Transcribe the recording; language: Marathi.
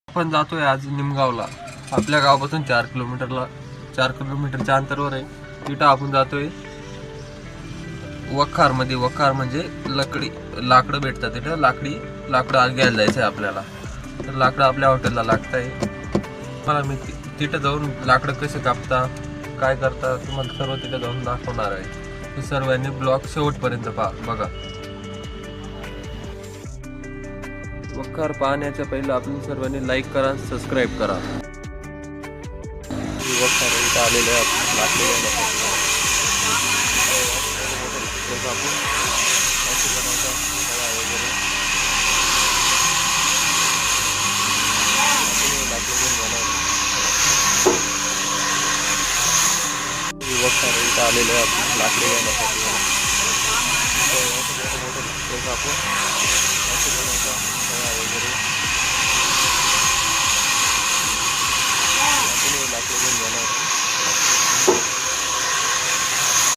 आपण जातोय आज निमगावला. आपल्या गावापासून 4 किलोमीटरच्या अंतरावर आहे. तिथं आपण जातोय वखार मध्ये. वखार म्हणजे लाकडं भेटतात तिथं. लाकडं घ्यायला जायचं आहे आपल्याला. तर लाकडं आपल्या हॉटेलला लागतंय. मला मी तिथं जाऊन लाकडं कसे कापता, काय करता, तुम्हाला सर्व तिथं जाऊन दाखवणार आहे. तर सर्वांनी ब्लॉग शेवटपर्यंत बघा. वखार पाहण्याच्या पहिलं आपण सर्वांनी लाईक करा, सबस्क्राईब करा. वखार इथं आलेलं आहे आपण लाकडं घ्यायला. वखार इथं आलेलं आहे आपण लाकडं घ्यायला.